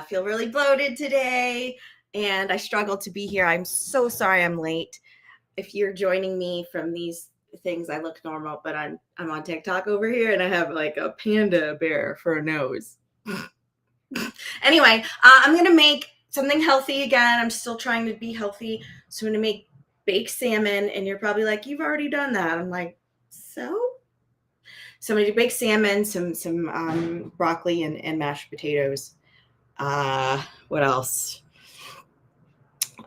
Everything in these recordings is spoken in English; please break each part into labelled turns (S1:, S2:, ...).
S1: feel really bloated today, and I struggled to be here. I'm so sorry I'm late. If you're joining me from these things, I look normal, but I'm on TikTok over here, and I have like a panda bear for a nose. Anyway, I'm gonna make something healthy again. I'm still trying to be healthy, so I'm gonna make baked salmon. And you're probably like, "You've already done that." I'm like, "So?" So I'm gonna do baked salmon, some broccoli and mashed potatoes. What else?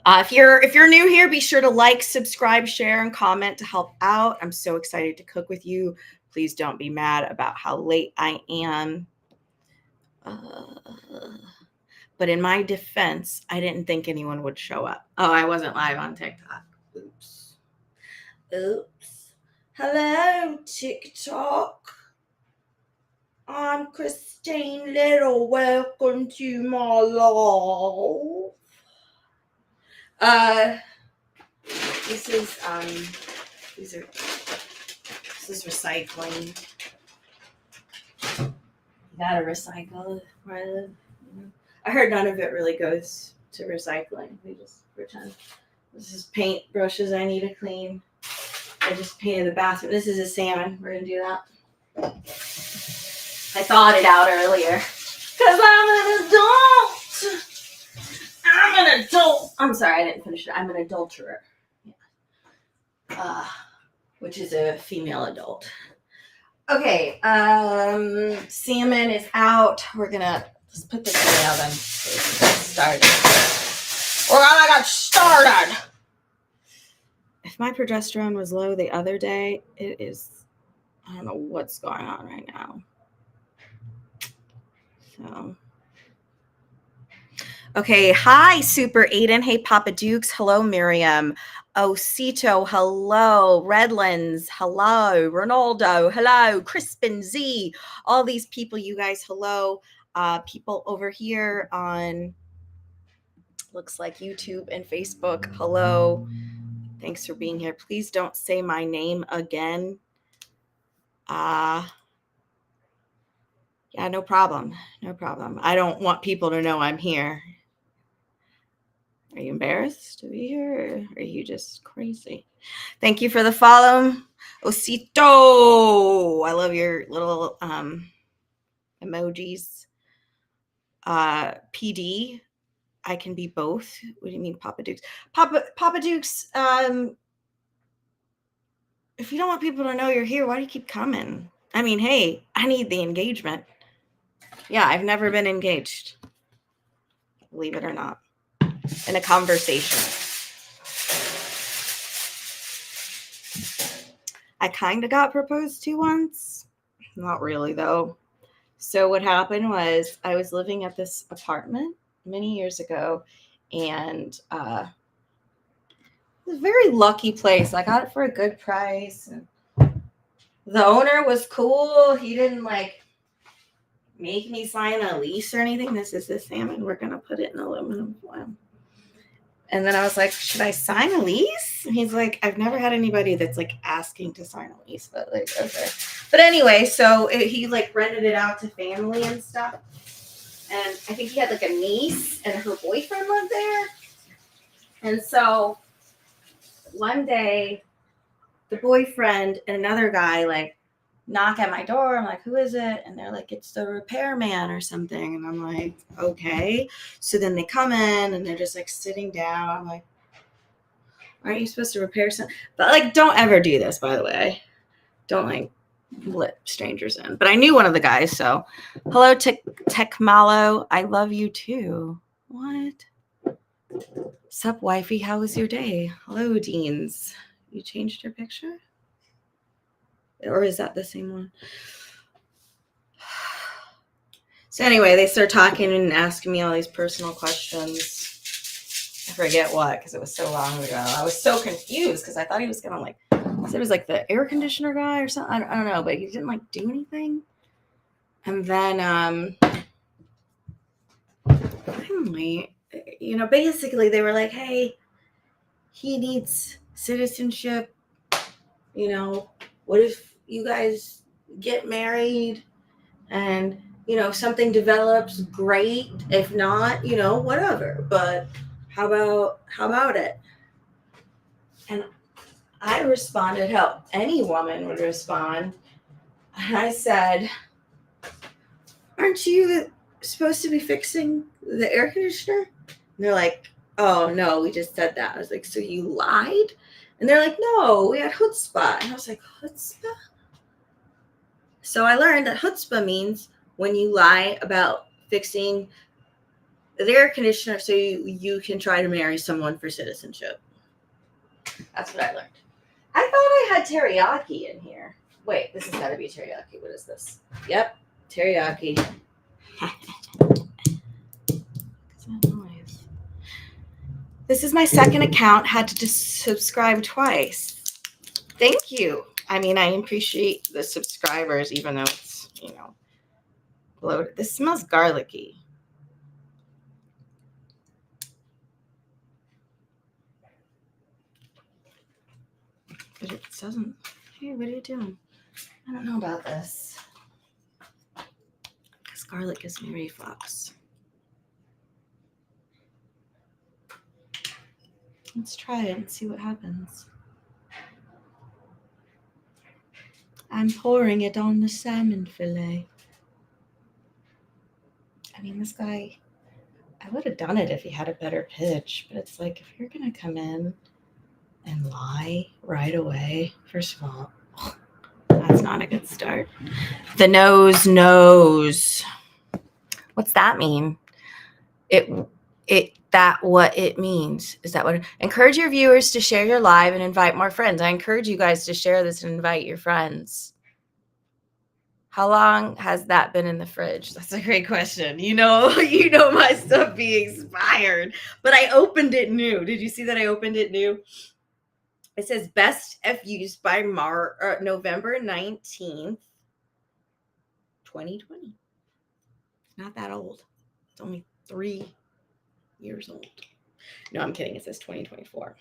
S1: If you're new here, be sure to like, subscribe, share, and comment to help out. I'm so excited to cook with you. Please don't be mad about how late I am. But in my defense, I didn't think anyone would show up. Oh, I wasn't live on TikTok. Oops. Hello, TikTok. I'm Christine Little. Welcome to my live. This is recycling. You gotta recycle. I heard none of it really goes to recycling. We just pretend. This is paint brushes I need to clean. I just painted the bathroom. This is a salmon. We're gonna do that. I thought it out earlier. Because I'm an adult. I'm sorry, I didn't finish it. I'm an adulterer. Which is a female adult. Okay, salmon is out. We're gonna just put this in the oven so we can get started. We're gonna get started. If my progesterone was low the other day, it is, I don't know what's going on right now. So, okay, hi, Super Aiden. Hey, Papa Dukes. Hello, Miriam. Osito, hello. Redlands, hello. Ronaldo, hello. Crispin Z, all these people, you guys, hello. People over here on, looks like YouTube and Facebook, hello. Thanks for being here. Please don't say my name again. Yeah, no problem. No problem. I don't want people to know I'm here. Are you embarrassed to be here, or are you just crazy? Thank you for the follow. Osito. I love your little emojis. PD. I can be both. What do you mean, Papa Dukes? Papa Dukes, if you don't want people to know you're here, why do you keep coming? I mean, hey, I need the engagement. Yeah, I've never been engaged. Believe it or not. In a conversation. I kind of got proposed to once. Not really, though. So what happened was I was living at this apartment many years ago, and it was a very lucky place. I got it for a good price. And the owner was cool. He didn't like make me sign a lease or anything. This is the salmon. We're going to put it in aluminum foil. And then I was like, should I sign a lease? And he's like, I've never had anybody that's like asking to sign a lease, but like, okay. But anyway, so he like rented it out to family and stuff. And I think he had like a niece and her boyfriend lived there. And so one day the boyfriend and another guy like knock at my door. I'm like, who is it? And they're like, it's the repairman or something. And I'm like, okay. So then they come in and they're just like sitting down. I'm like, aren't you supposed to repair something? But like, don't ever do this, by the way. Don't like let strangers in. But I knew one of the guys. So hello, Tech Malo. I love you too. What? Sup, wifey? How was your day? Hello, Deans. You changed your picture? Or is that the same one? So anyway, they start talking and asking me all these personal questions. I forget what, because it was so long ago. I was so confused because I thought he was going to like, I said it was like the air conditioner guy or something. I don't know, but he didn't like do anything. And then finally, you know, basically they were like, hey, he needs citizenship. You know, what if you guys get married and something develops, great. If not, whatever. But how about it? And I responded how any woman would respond. And I said, aren't you supposed to be fixing the air conditioner? And they're like, oh, no, we just said that. I was like, so you lied? And they're like, no, we had chutzpah. And I was like, chutzpah? So I learned that chutzpah means when you lie about fixing the air conditioner so you can try to marry someone for citizenship. That's what I learned. I thought I had teriyaki in here. Wait, this has got to be teriyaki. What is this? Yep, teriyaki. This is my second account. Had to subscribe twice. Thank you. I mean, I appreciate the subscribers, even though it's, bloated. This smells garlicky. But it doesn't. Hey, what are you doing? I don't know about this. Because garlic gives me reflux. Let's try it and see what happens. I'm pouring it on the salmon fillet. I mean, this guy, I would have done it if he had a better pitch, but it's like, if you're going to come in and lie right away, first of all, that's not a good start. The nose knows. What's that mean? What it means. Is that what? Encourage your viewers to share your live and invite more friends. I encourage you guys to share this and invite your friends. How long has that been in the fridge? That's a great question. My stuff being expired, but I opened it new. Did you see that I opened it new? It says best if used by November 19th, 2020. Not that old. It's only 3 years old. No, I'm kidding. It says 2024.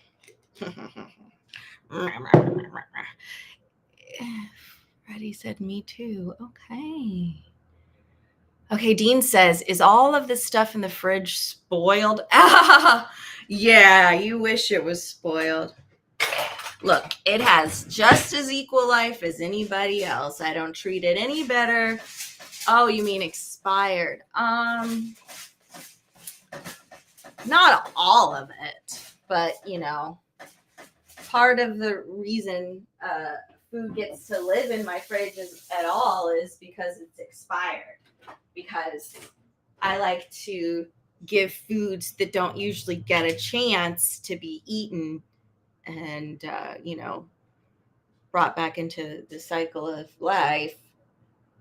S1: Freddie said me too. Okay, Dean says, is all of this stuff in the fridge spoiled? Yeah, you wish it was spoiled. Look, it has just as equal life as anybody else. I don't treat it any better. Oh, you mean expired? Not all of it, but part of the reason food gets to live in my fridge at all is because it's expired. Because I like to give foods that don't usually get a chance to be eaten and, brought back into the cycle of life.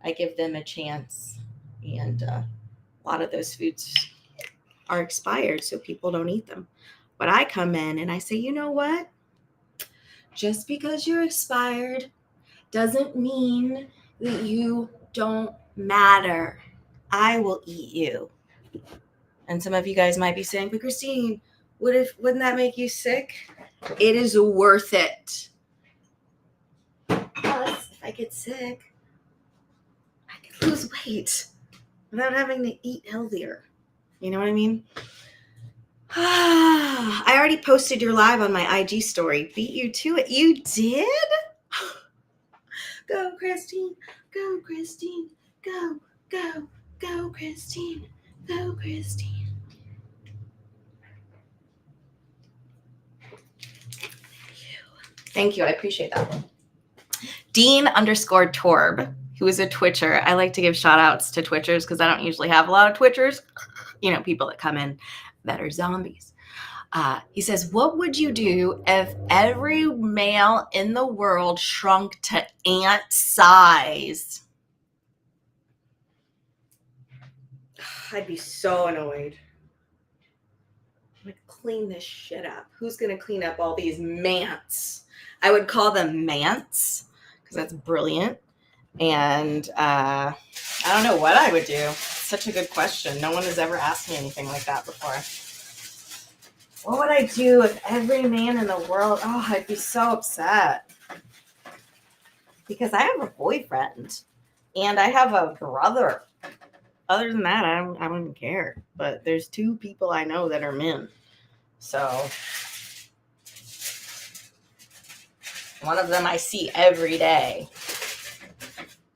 S1: I give them a chance. And a lot of those foods are expired, so people don't eat them. But I come in and I say, you know what? Just because you're expired doesn't mean that you don't matter. I will eat you. And some of you guys might be saying, but Christine, wouldn't that make you sick? It is worth it. Plus, if I get sick, I can lose weight without having to eat healthier. You know what I mean? I already posted your live on my IG story. Beat you to it. You did? Go, Christine. Go, Christine. Go, go, go, Christine. Go, Christine. Thank you. I appreciate that. Dean_Torb, who is a Twitcher. I like to give shout outs to Twitchers because I don't usually have a lot of Twitchers. People that come in that are zombies. He says, what would you do if every male in the world shrunk to ant size? I'd be so annoyed. I'm going to clean this shit up. Who's going to clean up all these MANTS? I would call them MANTS because that's brilliant. And I don't know what I would do. It's such a good question. No one has ever asked me anything like that before. What would I do if every man in the world? Oh, I'd be so upset. Because I have a boyfriend and I have a brother other than that, I wouldn't care. But there's 2 people I know that are men. So one of them I see every day.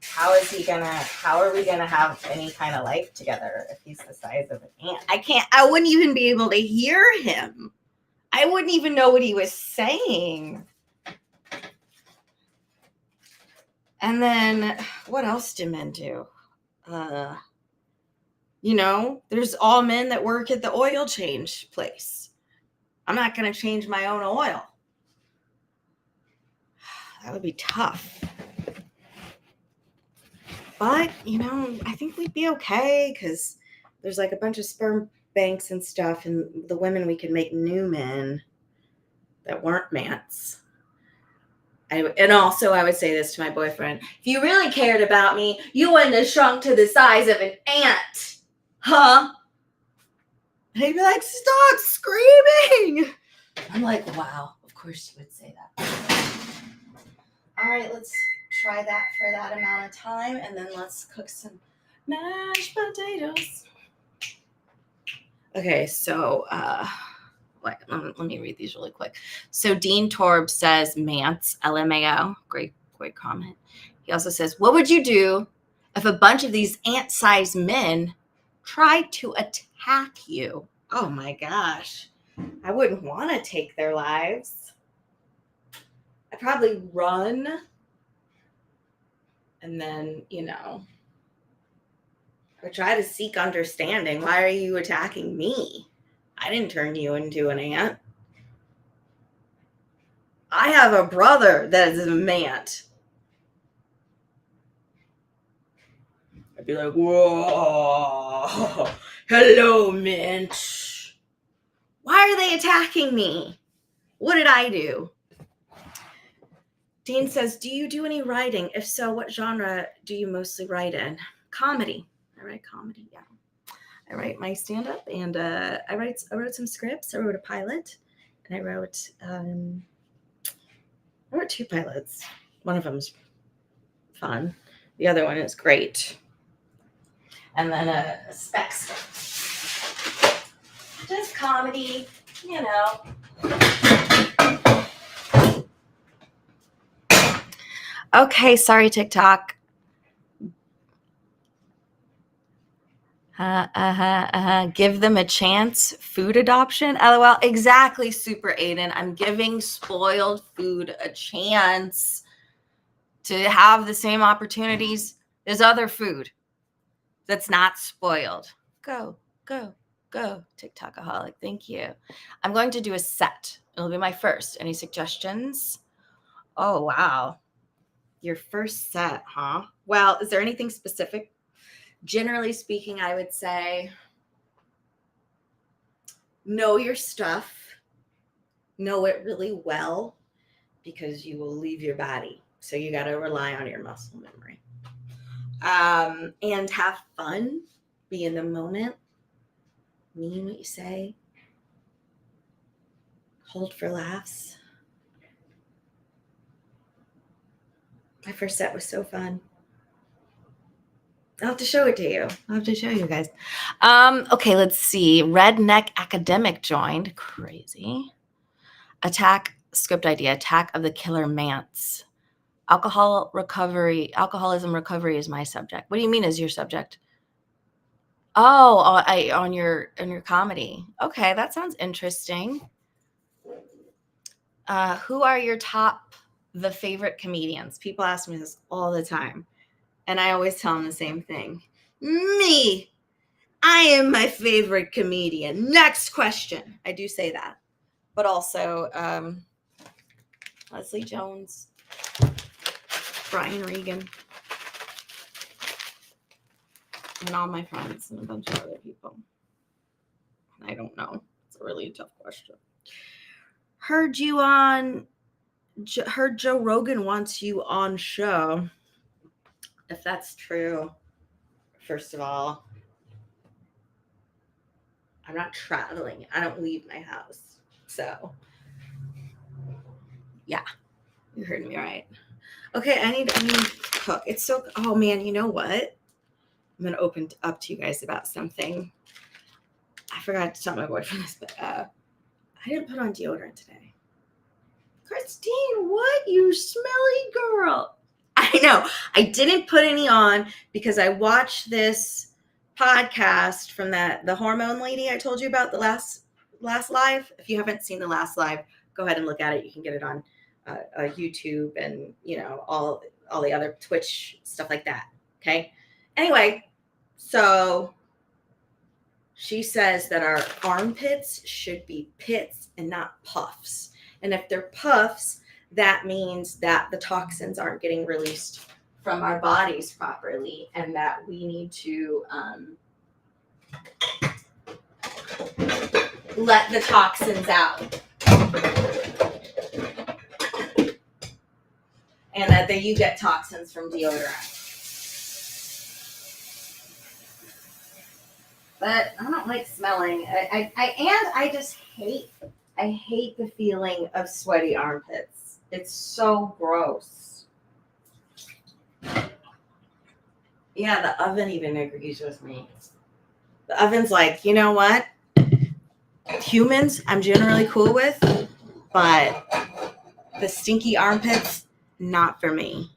S1: How are we gonna have any kind of life together if he's the size of an ant? I wouldn't even be able to hear him. I wouldn't even know what he was saying. And then what else do men do? There's all men that work at the oil change place. I'm not going to change my own oil. That would be tough. But, I think we'd be okay because there's like a bunch of sperm banks and stuff, and the women, we could make new men that weren't MANTS. And also, I would say this to my boyfriend: if you really cared about me, you wouldn't have shrunk to the size of an ant, huh? And he'd be like, stop screaming. I'm like, wow, of course you would say that. All right, let's try that for that amount of time, and then let's cook some mashed potatoes. Okay, so let me read these really quick. So Dean Torb says MANTS, LMAO. Great comment. He also says, what would you do if a bunch of these ant-sized men tried to attack you? Oh my gosh. I wouldn't want to take their lives. I'd probably run. And then, I try to seek understanding. Why are you attacking me? I didn't turn you into an ant. I have a brother that is a MANT. I'd be like, whoa, hello, Mint. Why are they attacking me? What did I do? Dean says, do you do any writing? If so, what genre do you mostly write in? Comedy. I write comedy, yeah. I write my stand-up, and I wrote some scripts. I wrote a pilot, and I wrote 2 pilots. One of them's fun. The other one is great. And then a spec script. Just comedy, Okay, sorry, TikTok. Give them a chance. Food adoption. LOL. Exactly, Super Aiden. I'm giving spoiled food a chance to have the same opportunities as other food that's not spoiled. Go, TikTokaholic. Thank you. I'm going to do a set. It'll be my first. Any suggestions? Oh, wow. Your first set, huh? Well, is there anything specific? Generally speaking, I would say know your stuff. Know it really well, because you will leave your body. So you got to rely on your muscle memory. And have fun. Be in the moment. Mean what you say. Hold for laughs. My first set was so fun. I'll have to show it to you. I'll have to show you guys. Okay, let's see. Redneck Academic joined. Crazy. Script idea. Attack of the Killer MANTS. Alcoholism recovery is my subject. What do you mean is your subject? Oh, on your comedy. Okay, that sounds interesting. Who are your the favorite comedians? People ask me this all the time, and I always tell them the same thing. Me. I am my favorite comedian. Next question. I do say that. But also Leslie Jones, Brian Regan, and all my friends, and a bunch of other people. I don't know. It's a really tough question. Heard Joe Rogan wants you on show. If that's true, first of all, I'm not traveling. I don't leave my house. So, yeah, you heard me right. Okay, I need to cook. Oh man, you know what? I'm going to open up to you guys about something. I forgot to tell my boyfriend this, but I didn't put on deodorant today. Christine, what? You smelly girl. I know. I didn't put any on because I watched this podcast from the hormone lady I told you about, the last live. If you haven't seen the last live, go ahead and look at it. You can get it on YouTube and, all the other Twitch stuff like that. Okay. Anyway, so she says that our armpits should be pits and not puffs. And if they're puffs, that means that the toxins aren't getting released from our bodies properly, and that we need to let the toxins out. And that you get toxins from deodorant. But I don't like smelling. I just hate the feeling of sweaty armpits. It's so gross. Yeah, the oven even agrees with me. The oven's like, you know what? Humans, I'm generally cool with, but the stinky armpits, not for me.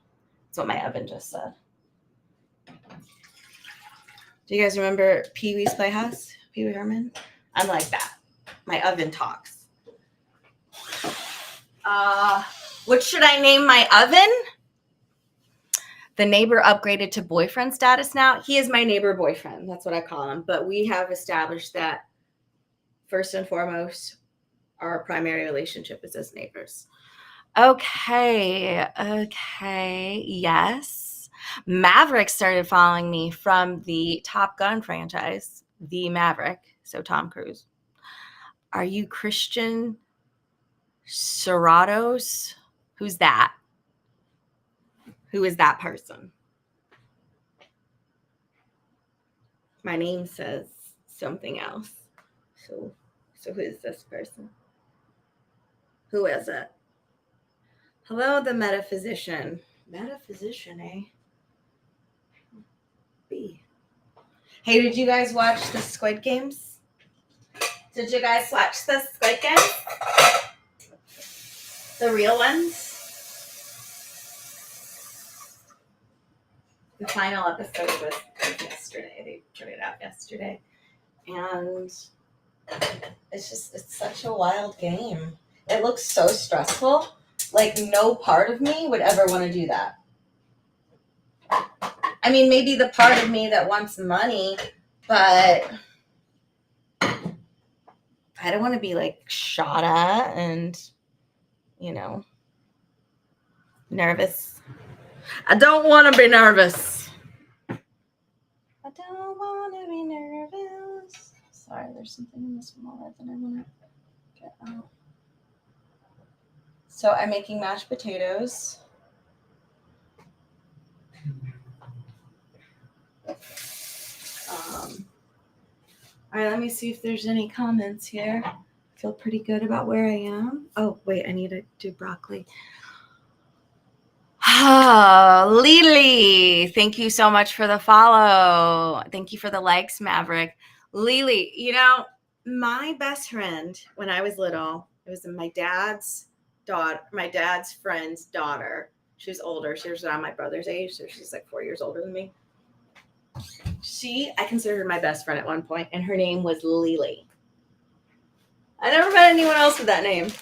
S1: That's what my oven just said. Do you guys remember Pee Wee's Playhouse? Pee Wee Herman? I'm like that. My oven talks. What should I name my oven? The neighbor upgraded to boyfriend status now. He is my neighbor boyfriend. That's what I call him. But we have established that first and foremost, our primary relationship is as neighbors. Okay. Yes. Maverick started following me from the Top Gun franchise, the Maverick, so Tom Cruise. Are you Christian Serratos? Who's that? Who is that person? My name says something else. So who is this person? Who is it? Hello, the metaphysician. Metaphysician, eh? B. Hey, did you guys watch the Squid Games? Did you guys watch the Squid Games? The real ones? The final episode was yesterday. They put it out yesterday. And it's such a wild game. It looks so stressful. Like, no part of me would ever want to do that. I mean, maybe the part of me that wants money, but I don't want to be, like, shot at and, nervous. I don't want to be nervous. I don't want to be nervous. Sorry, there's something in this wallet that I want to get out. So I'm making mashed potatoes. All right, let me see if there's any comments here. I feel pretty good about where I am. Oh, wait, I need to do broccoli. Lily, thank you so much for the follow. Thank you for the likes, Maverick. Lily, my best friend when I was little, it was my dad's friend's daughter. She was older. She was around my brother's age, so she's like 4 years older than me. I considered her my best friend at one point, and her name was Lily. I never met anyone else with that name.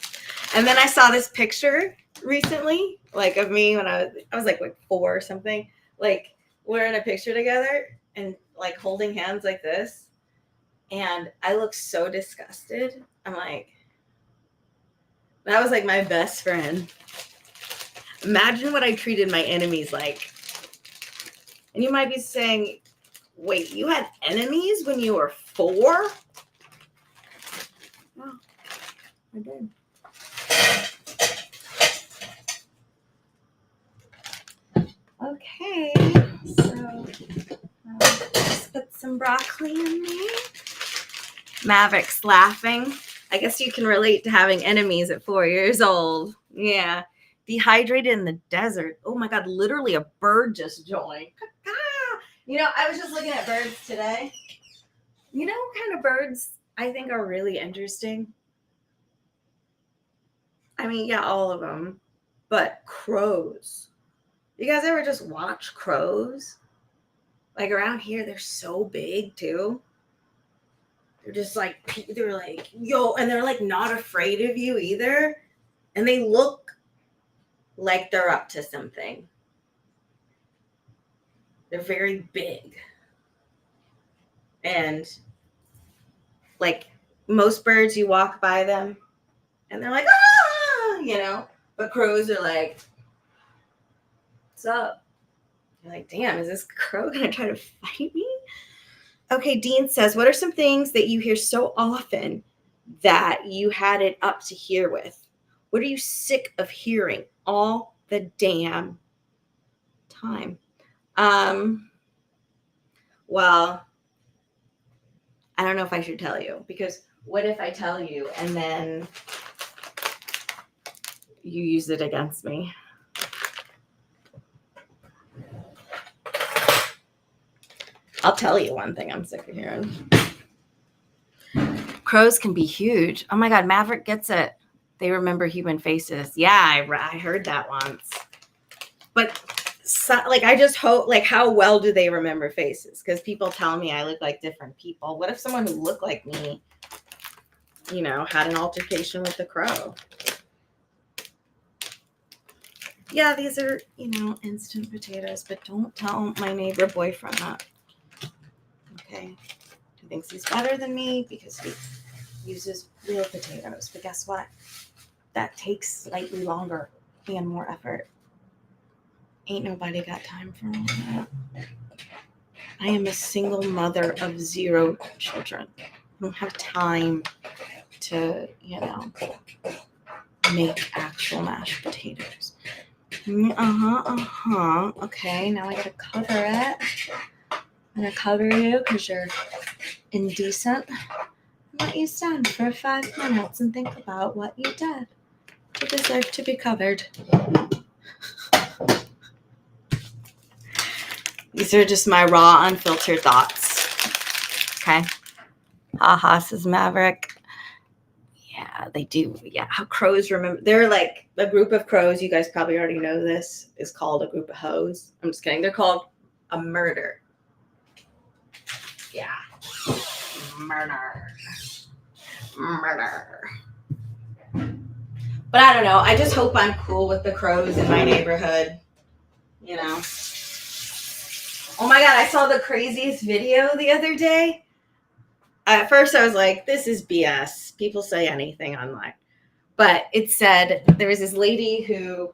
S1: And then I saw this picture recently, like of me when I was like 4 or something. Like, we're in a picture together and like holding hands like this. And I look so disgusted. I'm like, that was like my best friend. Imagine what I treated my enemies like. And you might be saying, wait, you had enemies when you were 4? No, I did. Okay, so just put some broccoli in there. Maverick's laughing. I guess you can relate to having enemies at 4 years old. Yeah. Dehydrated in the desert. Oh my God, literally a bird just joined. You know, I was just looking at birds today. You know what kind of birds I think are really interesting? I mean, yeah, all of them, but crows. You guys ever just watch crows? Like around here, they're so big too. They're just like, they're like, yo, and they're like not afraid of you either. And they look like they're up to something. They're very big. And like most birds, you walk by them and they're like, ah, you know, but crows are like, what's up? You're like, damn, is this crow gonna try to fight me? Okay, Dean says, what are some things that you hear so often that you had it up to here with? What are you sick of hearing all the damn time? Well, I don't know if I should tell you, because what if I tell you and then you use it against me? I'll tell you one thing I'm sick of hearing. Crows can be huge. Oh my God, Maverick gets it. They remember human faces. Yeah, I heard that once. But so, like, I just hope, like, how well do they remember faces? Because people tell me I look like different people. What if someone who looked like me, you know, had an altercation with the crow? Yeah, these are, you know, instant potatoes, but don't tell my neighbor boyfriend that. Okay. He thinks he's better than me because he uses real potatoes. But guess what? That takes slightly longer and more effort. Ain't nobody got time for all that. I am a single mother of 0 children. I don't have time to, you know, make actual mashed potatoes. Okay, now I gotta cover it. I'm gonna cover you because you're indecent. Let you stand for 5 minutes and think about what you did. You deserve to be covered. These are just my raw, unfiltered thoughts. Okay. Haha, says Maverick. Yeah, they do. Yeah, how crows remember. They're like a group of crows. You guys probably already know this. Is called a group of hoes. I'm just kidding. They're called a murder. Yeah. Murder. But I don't know. I just hope I'm cool with the crows in my neighborhood. You know. Oh my God, I saw the craziest video the other day. At first, I was like, this is BS. People say anything online. But it said there was this lady who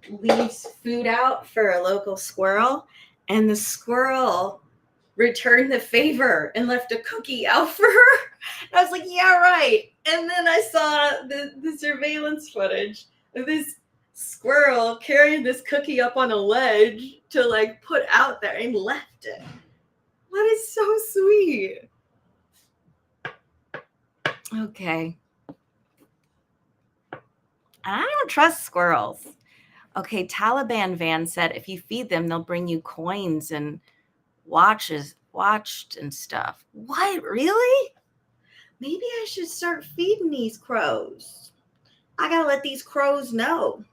S1: leaves food out for a local squirrel, and the squirrel returned the favor and left a cookie out for her. And I was like, yeah, right. And then I saw the surveillance footage of this squirrel carrying this cookie up on a ledge to like put out there and left it. That is so sweet. Okay. I don't trust squirrels. Okay, Taliban van said if you feed them, they'll bring you coins and watched and stuff. What? Really? Maybe I should start feeding these crows. I gotta let these crows know.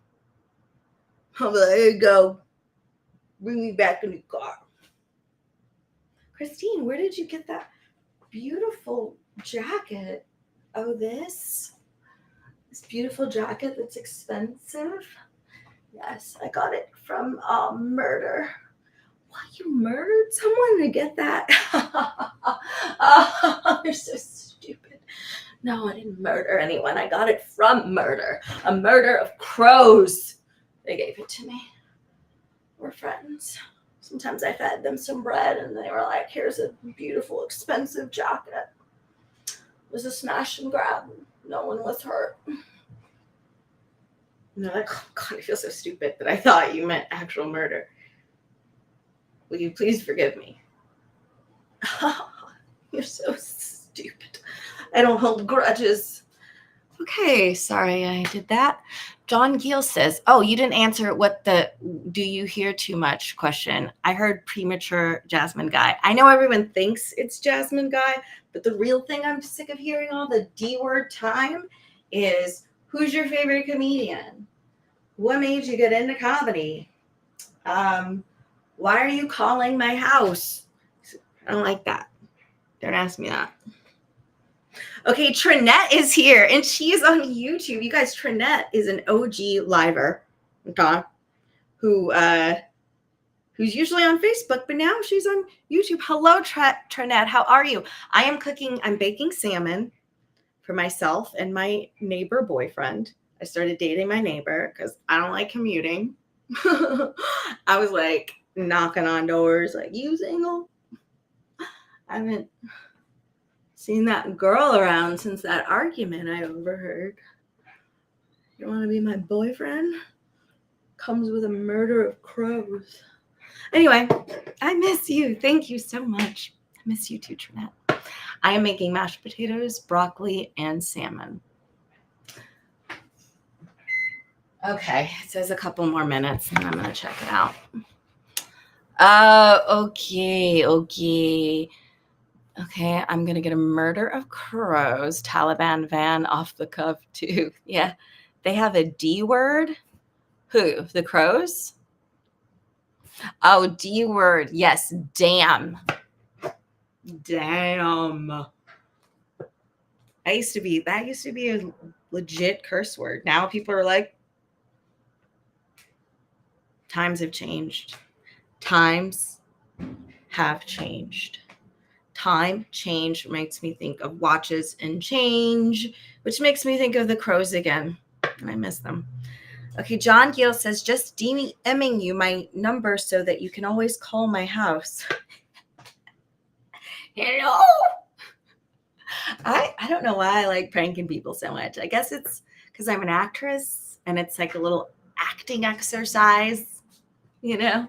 S1: I'm like, there you go. Bring me back in the car. Christine, where did you get that beautiful jacket? Oh, this beautiful jacket that's expensive. Yes, I got it from murder. What, you murdered someone to get that? Oh, you're so stupid. No, I didn't murder anyone. I got it from murder. A murder of crows. They gave it to me. We're friends. Sometimes I fed them some bread and they were like, here's a beautiful, expensive jacket. It was a smash and grab. No one was hurt. And they're like, oh God, I feel so stupid that I thought you meant actual murder. Will you please forgive me? You're so stupid. I don't hold grudges. Okay, sorry I did that. John Gill says, oh, you didn't answer what the do you hear too much question. I heard premature Jasmine Guy. I know everyone thinks it's Jasmine Guy, but the real thing I'm sick of hearing all the D word time is, who's your favorite comedian? What made you get into comedy? Why are you calling my house? I don't like that. Don't ask me that. Okay, Trinette is here, and she is on YouTube. You guys, Trinette is an OG liver, okay, who's usually on Facebook, but now she's on YouTube. Hello, Trinette. How are you? I'm baking salmon for myself and my neighbor boyfriend. I started dating my neighbor because I don't like commuting. I was like knocking on doors, like, you single? I haven't seen that girl around since that argument I overheard. You want to be my boyfriend? Comes with a murder of crows. Anyway, I miss you. Thank you so much. I miss you too, Trinette. I am making mashed potatoes, broccoli, and salmon. Okay, it says a couple more minutes, and I'm going to check it out. Okay, I'm going to get a murder of crows, Taliban van off the cuff, too. Yeah, they have a D word. Who? The crows? Oh, D word. Yes, damn. Damn. That used to be a legit curse word. Now people are like, times have changed. Times have changed. Time change makes me think of watches and change, which makes me think of the crows again. And I miss them. Okay, John Gill says, just DMing you my number so that you can always call my house. Hello? I don't know why I like pranking people so much. I guess it's because I'm an actress and it's like a little acting exercise, you know?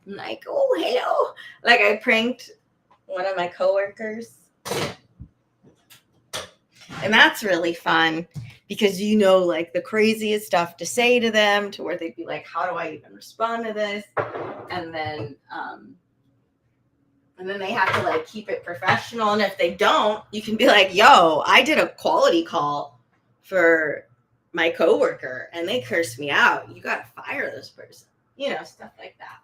S1: I'm like, oh, hello. Like I pranked one of my coworkers. And that's really fun because you know, like the craziest stuff to say to them to where they'd be like, how do I even respond to this? And then they have to like keep it professional. And if they don't, you can be like, yo, I did a quality call for my coworker and they cursed me out. You got to fire this person. You know, stuff like that.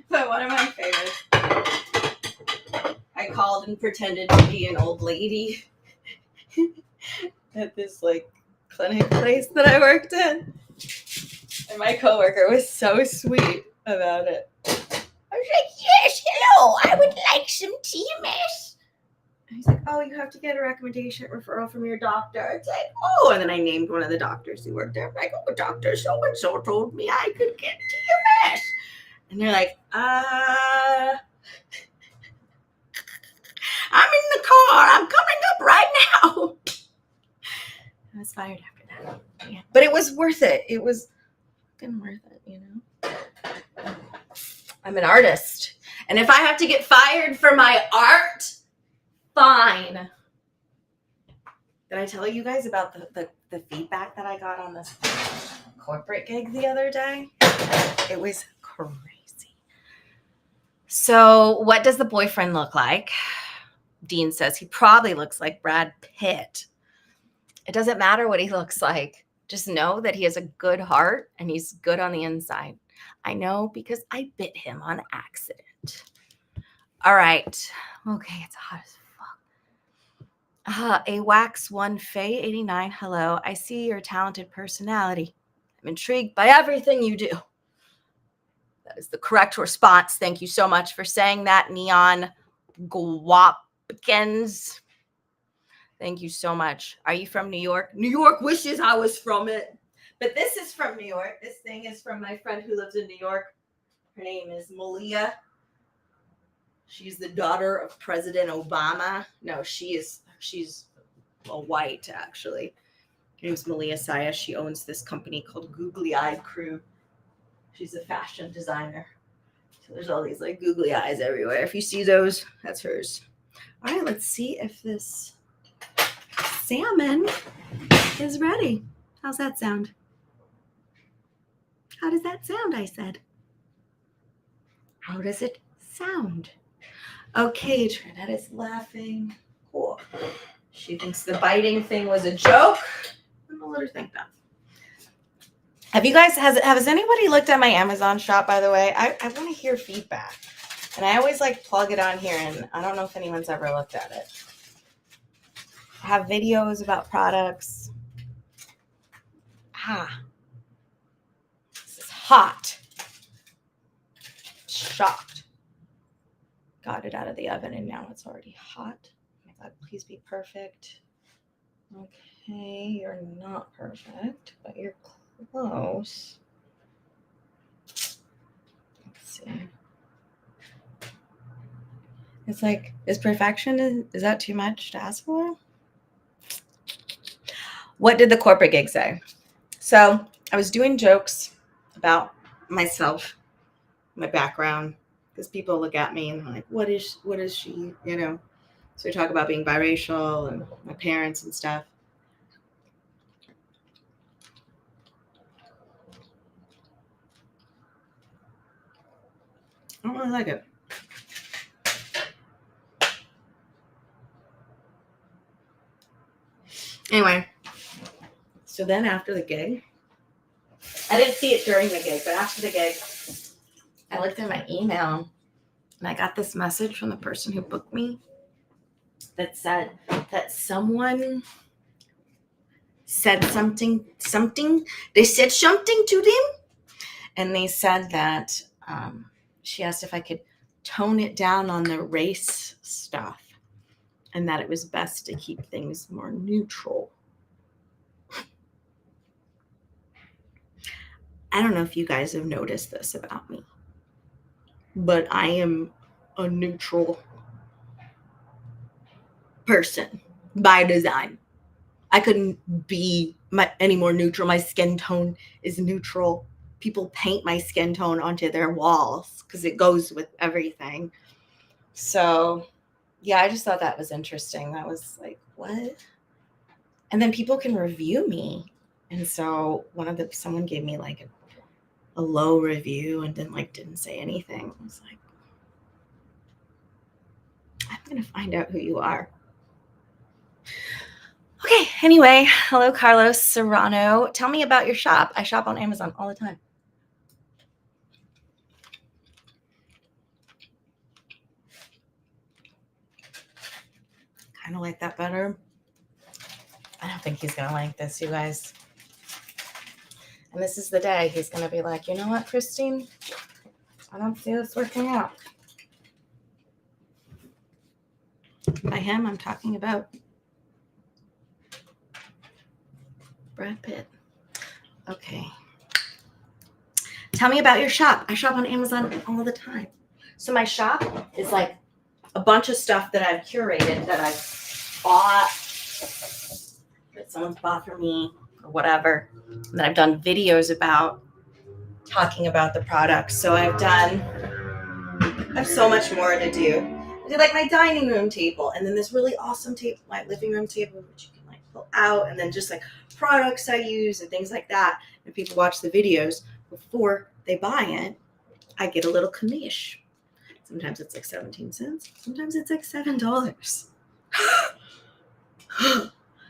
S1: But one of my favorites, I called and pretended to be an old lady at this like clinic place that I worked in. And my coworker was so sweet about it. I was like, yes, hello, I would like some TMS. And he's like, oh, you have to get a recommendation referral from your doctor. It's like, oh, and then I named one of the doctors who worked there. I'm like, oh, Dr. So-and-so told me I could get TMS. And they're like, I'm in the car. I'm coming up right now. I was fired after that. Yeah. But it was worth it. It was fucking worth it, you know? I'm an artist. And if I have to get fired for my art, fine. Did I tell you guys about the feedback that I got on this corporate gig the other day? It was crazy. So what does the boyfriend look like? Dean says he probably looks like Brad Pitt. It doesn't matter what he looks like. Just know that he has a good heart and he's good on the inside. I know because I bit him on accident. All right. Okay, it's hot as fuck. A Wax 1 Faye 89. Hello. I see your talented personality. I'm intrigued by everything you do. That is the correct response. Thank you so much for saying that, Neon Guapkins. Thank you so much. Are you from New York? New York wishes I was from it. But this is from New York. This thing is from my friend who lives in New York. Her name is Malia. She's the daughter of President Obama. No, she's a white, actually. Her name's Malia Saya. She owns this company called Googly Eyed Crew. She's a fashion designer. So there's all these like googly eyes everywhere. If you see those, that's hers. All right, let's see if this salmon is ready. How's that sound? How does that sound, I said? How does it sound? Okay, Trinette is laughing. Cool. She thinks the biting thing was a joke. I'm gonna let her think that. Have you guys, has anybody looked at my Amazon shop, by the way? I want to hear feedback. And I always like plug it on here, and I don't know if anyone's ever looked at it. I have videos about products. This is hot. Shocked. Got it out of the oven, and now it's already hot. Oh my God, please be perfect. Okay, you're not perfect, but you're close. Let's see. It's like, is perfection, is that too much to ask for? What did the corporate gig say? So I was doing jokes about myself, my background, because people look at me and they're like, what is she, you know? So we talk about being biracial and my parents and stuff. I don't really like it. Anyway, so then after the gig, I didn't see it during the gig, but after the gig, I looked at my email and I got this message from the person who booked me that said that someone said something, they said something to them, and they said that she asked if I could tone it down on the race stuff and that it was best to keep things more neutral. I don't know if you guys have noticed this about me, but I am a neutral person by design. I couldn't be any more neutral. My skin tone is neutral. People paint my skin tone onto their walls because it goes with everything. So, yeah, I just thought that was interesting. That was like, what? And then people can review me. And so someone gave me like a low review and then like didn't say anything. I was like, I'm going to find out who you are. Okay, anyway, hello, Carlos Serrano. Tell me about your shop. I shop on Amazon all the time. Kind of like that better. I don't think he's going to like this, you guys. And this is the day he's going to be like, you know what, Christine? I don't see this working out. By him, I'm talking about Brad Pitt. Okay. Tell me about your shop. I shop on Amazon all the time. So my shop is like a bunch of stuff that I've curated, that I've bought, that someone's bought for me or whatever, and that I've done videos about, talking about the products. So I have so much more to do. I did like my dining room table, and then this really awesome table, my living room table, which you can like pull out, and then just like products I use and things like that. If people watch the videos before they buy it, I get a little commish. Sometimes it's like 17 cents. Sometimes it's like $7.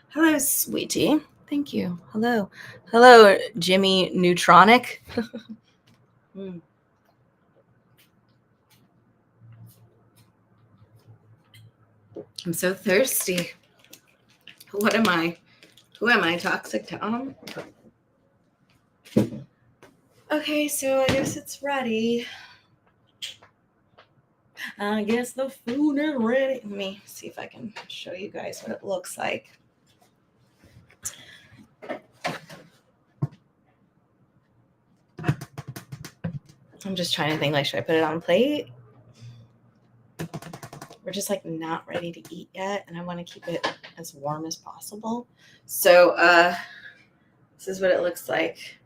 S1: Hello, sweetie. Thank you. Hello. Hello, Jimmy Neutronic. I'm so thirsty. What am I? Who am I? Toxic Tom? Okay, so I guess it's ready. I guess the food is ready. Let me see if I can show you guys what it looks like. I'm just trying to think, like, should I put it on a plate? We're just like not ready to eat yet, and I want to keep it as warm as possible. So this is what it looks like.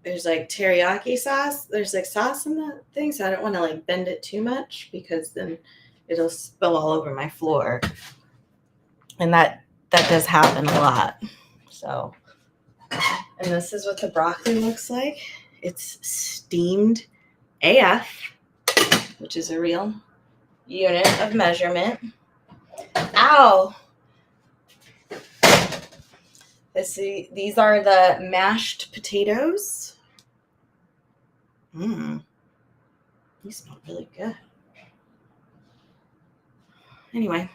S1: There's like teriyaki sauce. There's like sauce in the thing, so I don't want to like bend it too much because then it'll spill all over my floor. And that that does happen a lot. So, and this is what the broccoli looks like. It's steamed AF, which is a real unit of measurement. Ow! These are the mashed potatoes. These smell really good. Anyway.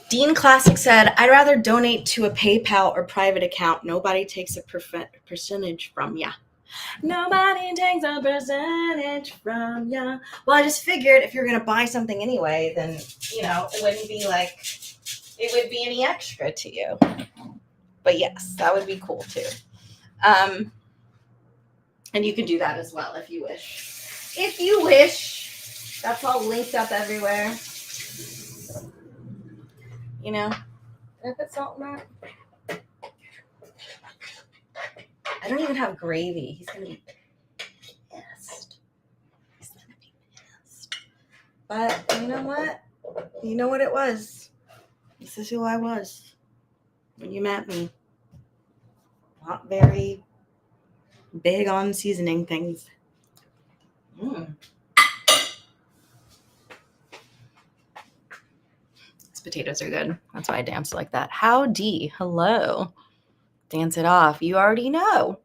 S1: Dean Classic said, I'd rather donate to a PayPal or private account. Nobody takes a percentage from ya. Nobody takes a percentage from ya. Well, I just figured if you're going to buy something anyway, then, it wouldn't be like, it would be any extra to you. But yes, that would be cool too. And you can do that as well if you wish. If you wish. That's all linked up everywhere. Can I put salt in that? I don't even have gravy. He's going to be pissed. But you know what? You know what it was. This is who I was when you met me. Not very big on seasoning things. These potatoes are good. That's why I danced like that. Howdy. Hello. Dance it off. You already know.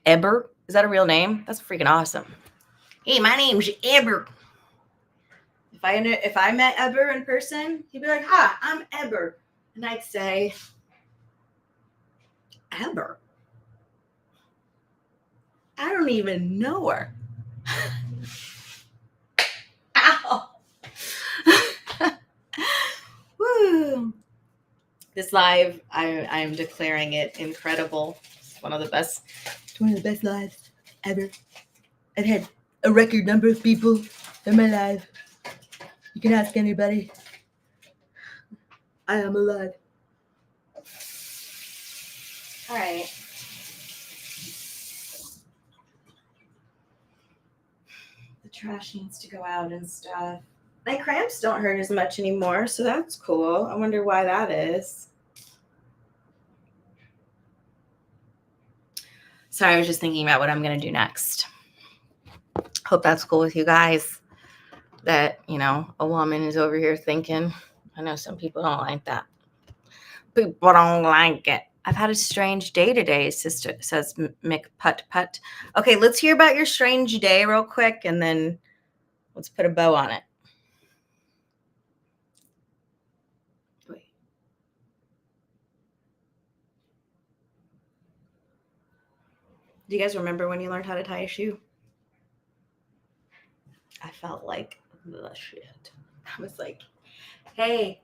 S1: Eber. Is that a real name? That's freaking awesome. Hey, my name's Eber. If I met Eber in person, he'd be like, hi, I'm Eber. And I'd say, Eber? I don't even know her. Ow. Woo. This live, I'm declaring it incredible. It's one of the best lives ever. I've had a record number of people in my life. You can ask anybody. I am alive. All right. The trash needs to go out and stuff. My cramps don't hurt as much anymore, so that's cool. I wonder why that is. Sorry, I was just thinking about what I'm going to do next. Hope that's cool with you guys. That, a woman is over here thinking. I know some people don't like that. People don't like it. I've had a strange day today, sister, says Mick Putt Putt. Okay, let's hear about your strange day real quick, and then let's put a bow on it. Wait. Do you guys remember when you learned how to tie a shoe? I felt like the shit. I was like, hey,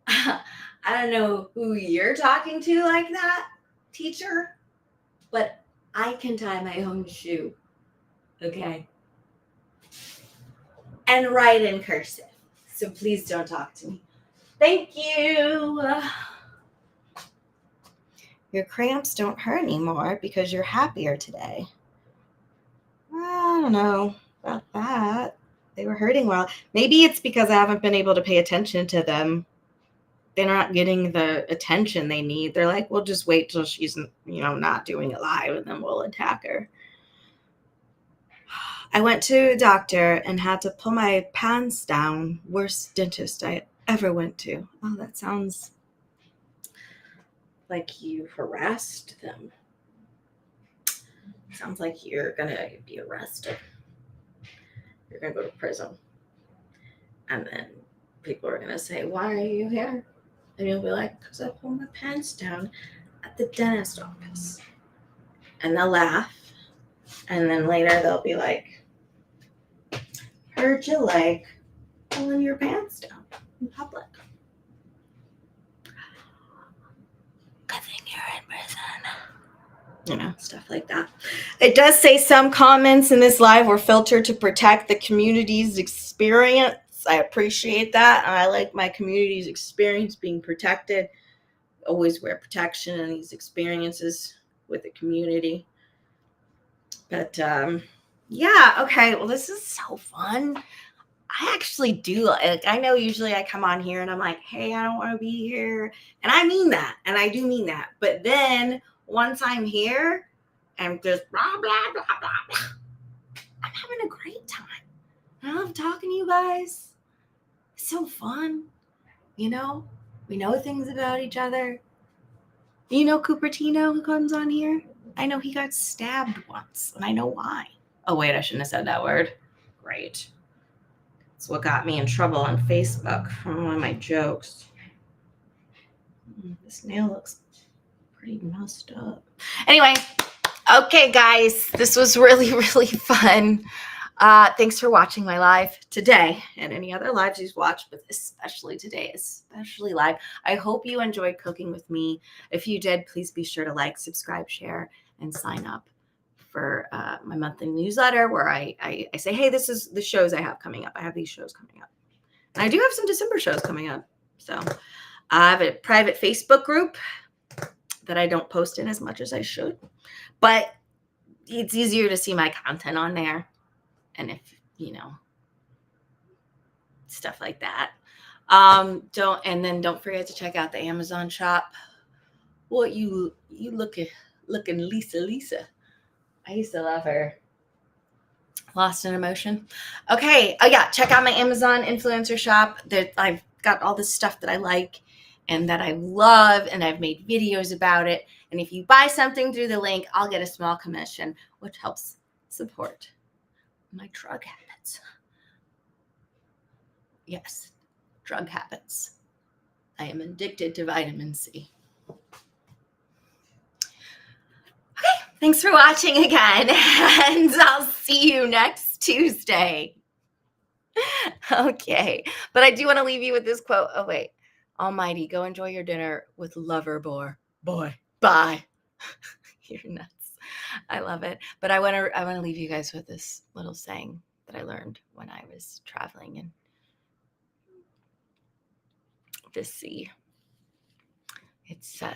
S1: I don't know who you're talking to like that, teacher, but I can tie my own shoe, okay? And write in cursive, so please don't talk to me. Thank you. Your cramps don't hurt anymore because you're happier today. I don't know about that. They were hurting well. Maybe it's because I haven't been able to pay attention to them. They're not getting the attention they need. They're like, we'll just wait till she's, not doing it live, and then we'll attack her. I went to a doctor and had to pull my pants down. Worst dentist I ever went to. Oh, that sounds like you harassed them. Sounds like you're going to be arrested. You're going to go to prison. And then people are going to say, why are you here? And you'll be like, because I pulled my pants down at the dentist office. And they'll laugh. And then later they'll be like, heard you like pulling your pants down in public. Good thing you're in prison. Stuff like that. It does say some comments in this live were filtered to protect the community's experience. I appreciate that. And I like my community's experience being protected. Always wear protection in these experiences with the community. But yeah, okay. Well, this is so fun. I actually do. Like, I know usually I come on here and I'm like, hey, I don't want to be here. And I mean that. And I do mean that. But then once I'm here, I'm just blah, blah, blah, blah, blah. I'm having a great time. I love talking to you guys. It's so fun. You know, we know things about each other. You know Cupertino who comes on here? I know he got stabbed once, and I know why. Oh, wait, I shouldn't have said that word. Great. It's what got me in trouble on Facebook from one of my jokes. This nail looks pretty messed up. Anyway, okay, guys, this was really, really fun. Thanks for watching my live today and any other lives you've watched, but especially today, especially live. I hope you enjoyed cooking with me. If you did, please be sure to like, subscribe, share, and sign up for my monthly newsletter where I say, hey, this is the shows I have coming up. I have these shows coming up. And I do have some December shows coming up. So I have a private Facebook group that I don't post in as much as I should, but it's easier to see my content on there. And if, you know, stuff like that. Don't forget to check out the Amazon shop. What you looking Lisa. I used to love her. Lost in Emotion. Okay. Oh yeah, check out my Amazon influencer shop. That I've got all this stuff that I like and that I love, and I've made videos about it. And if you buy something through the link, I'll get a small commission, which helps support my drug habits. Yes, drug habits. I am addicted to vitamin C. Okay, thanks for watching again, and I'll see you next Tuesday. Okay, but I do want to leave you with this quote. Oh, wait. Almighty, go enjoy your dinner with lover boy. Bye. You're nuts. I love it. But I want to leave you guys with this little saying that I learned when I was traveling in the sea. It says,